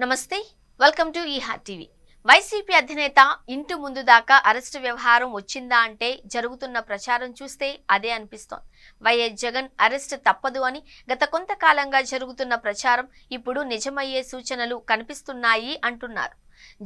నమస్తే, welcome to ఈహార్ TV. YCP అధినేత ఇంటి ముందు దాకా అరెస్టు వ్యవహారం వచ్చిందా అంటే జరుగుతున్న ప్రచారం చూస్తే అదే అనిపిస్తోంది. వైఎస్ జగన్ అరెస్ట్ తప్పదు అని గత కొంతకాలంగా జరుగుతున్న ప్రచారం ఇప్పుడు నిజమయ్యే సూచనలు కనిపిస్తున్నాయి అంటున్నారు.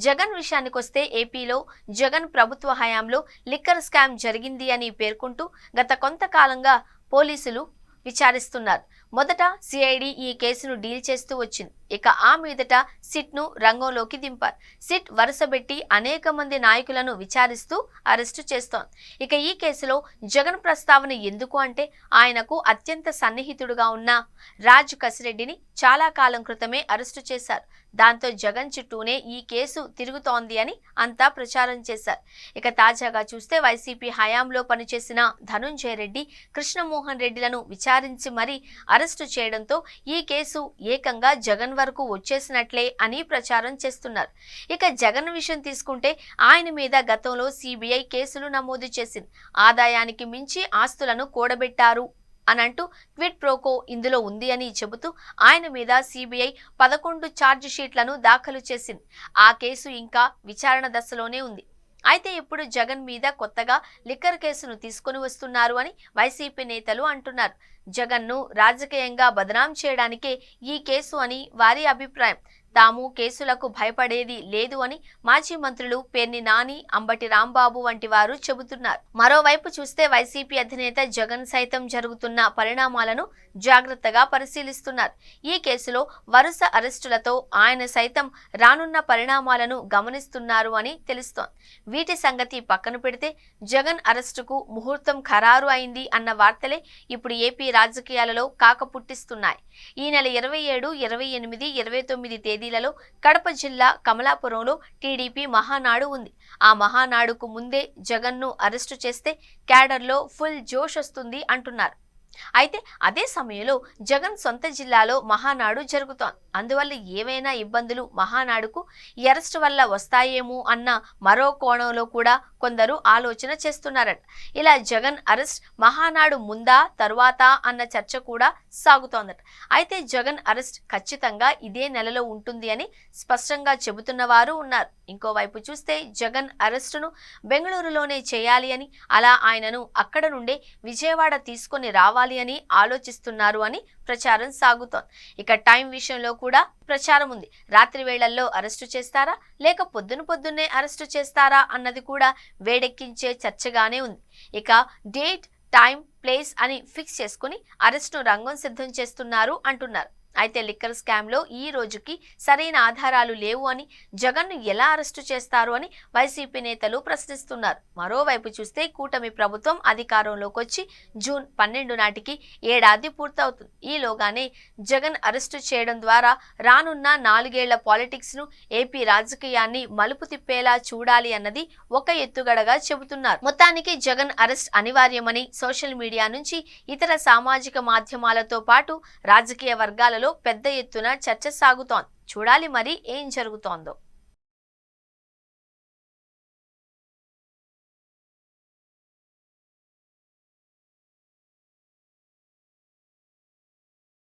జగన్ విషయానికొస్తే ఏపీలో జగన్ ప్రభుత్వ హయాంలో లిక్కర్ స్కామ్ జరిగింది అని పేర్కొంటూ గత కొంతకాలంగా పోలీసులు విచారిస్తున్నారు. మొదట సిఐడి ఈ కేసును డీల్ చేస్తూ వచ్చింది. ఇక ఆ మీదట సిట్ ను రంగంలోకి దింపారు. సిట్ వరుసబెట్టి అనేక మంది నాయకులను విచారిస్తూ అరెస్టు చేస్తోంది. ఇక ఈ కేసులో జగన్ ప్రస్తావన ఎందుకు అంటే ఆయనకు అత్యంత సన్నిహితుడుగా ఉన్న రాజ్ కసిరెడ్డిని చాలా కాలం క్రితమే అరెస్టు చేశారు. దాంతో జగన్ చుట్టూనే ఈ కేసు తిరుగుతోంది అని అంతా ప్రచారం చేశారు. ఇక తాజాగా చూస్తే వైసీపీ హయాంలో పనిచేసిన ధనుంజయ రెడ్డి, కృష్ణమోహన్ రెడ్డిలను విచారించి మరీ అరెస్టు చేయడంతో ఈ కేసు ఏకంగా జగన్ వరకు వచ్చేసినట్లే అని ప్రచారం చేస్తున్నారు. ఇక జగన్ విషయం తీసుకుంటే ఆయన మీద గతంలో సిబిఐ కేసులు నమోదు చేసింది. ఆదాయానికి మించి ఆస్తులను కూడబెట్టారు అనంటూ క్విడ్ ప్రోకో ఇందులో ఉంది అని చెబుతూ ఆయన మీద సిబిఐ 11 ఛార్జ్ షీట్లను దాఖలు చేసింది. ఆ కేసు ఇంకా విచారణ దశలోనే ఉంది. అయితే ఇప్పుడు జగన్ మీద కొత్తగా లిక్కర్ కేసును తీసుకుని వస్తున్నారు అని వైసీపీ నేతలు అంటున్నారు. జగన్ను రాజకీయంగా బదనాం చేయడానికే ఈ కేసు అని వారి అభిప్రాయం. తాము కేసులకు భయపడేది లేదు అని మాజీ మంత్రులు పేర్ని నాని, అంబటి రాంబాబు వంటి వారు చెబుతున్నారు. మరోవైపు చూస్తే వైసీపీ అధినేత జగన్ సైతం జరుగుతున్న పరిణామాలను జాగ్రత్తగా పరిశీలిస్తున్నారు. ఈ కేసులో వరుస అరెస్టులతో ఆయన సైతం రానున్న పరిణామాలను గమనిస్తున్నారు అని తెలుస్తోంది. వీటి సంగతి పక్కన పెడితే జగన్ అరెస్టుకు ముహూర్తం ఖరారు అయింది అన్న వార్తలే ఇప్పుడు ఏపీ రాజకీయాలలో కాకపుట్టిస్తున్నాయి. ఈ నెల 27, 28, 29 తేదీలలో కడప జిల్లా కమలాపురంలో టీడీపీ మహానాడు ఉంది. ఆ మహానాడుకు ముందే జగన్ను అరెస్టు చేస్తే క్యాడర్లో ఫుల్ జోష్ వస్తుంది అంటున్నారు. అయితే అదే సమయంలో జగన్ సొంత జిల్లాలో మహానాడు జరుగుతోంది. అందువల్ల ఏవైనా ఇబ్బందులు మహానాడుకు ఈ అరెస్ట్ వల్ల వస్తాయేమో అన్న మరో కోణంలో కూడా కొందరు ఆలోచన చేస్తున్నారట. ఇలా జగన్ అరెస్ట్ మహానాడు ముందా తరువాత అన్న చర్చ కూడా సాగుతోందట. అయితే జగన్ అరెస్ట్ ఖచ్చితంగా ఇదే నెలలో ఉంటుంది అని స్పష్టంగా చెబుతున్న వారు ఉన్నారు. ఇంకోవైపు చూస్తే జగన్ అరెస్టును బెంగళూరులోనే చేయాలి అని, అలా ఆయనను అక్కడ నుండే విజయవాడ తీసుకొని రావాలి అని ఆలోచిస్తున్నారు అని ప్రచారం సాగుతోంది. ఇక టైం విషయంలో కూడా ప్రచారం ఉంది. రాత్రి వేళల్లో అరెస్టు చేస్తారా లేక పొద్దున్నే అరెస్టు చేస్తారా అన్నది కూడా వేడెక్కించే చర్చగానే ఉంది. ఇక డేట్, టైం, ప్లేస్ అని ఫిక్స్ చేసుకుని అరెస్టును రంగం సిద్ధం చేస్తున్నారు అంటున్నారు. అయితే లిక్కర్ స్కామ్ లో ఈ రోజుకి సరైన ఆధారాలు లేవు అని, జగన్ను ఎలా అరెస్టు చేస్తారు అని వైసీపీ నేతలు ప్రశ్నిస్తున్నారు. మరోవైపు చూస్తే కూటమి ప్రభుత్వం అధికారంలోకి వచ్చి జూన్ 12 నాటికి ఏడాది పూర్తవుతుంది. ఈలోగానే జగన్ అరెస్టు చేయడం ద్వారా రానున్న 4 ఏళ్ల పాలిటిక్స్ ను, ఏపీ రాజకీయాన్ని మలుపు తిప్పేలా చూడాలి అన్నది ఒక ఎత్తుగడగా చెబుతున్నారు. మొత్తానికి జగన్ అరెస్ట్ అనివార్యమని సోషల్ మీడియా నుంచి ఇతర సామాజిక మాధ్యమాలతో పాటు రాజకీయ వర్గాలలో పెద్ద ఎత్తున చర్చ సాగుతోంది. చూడాలి మరి ఏం జరుగుతోందో.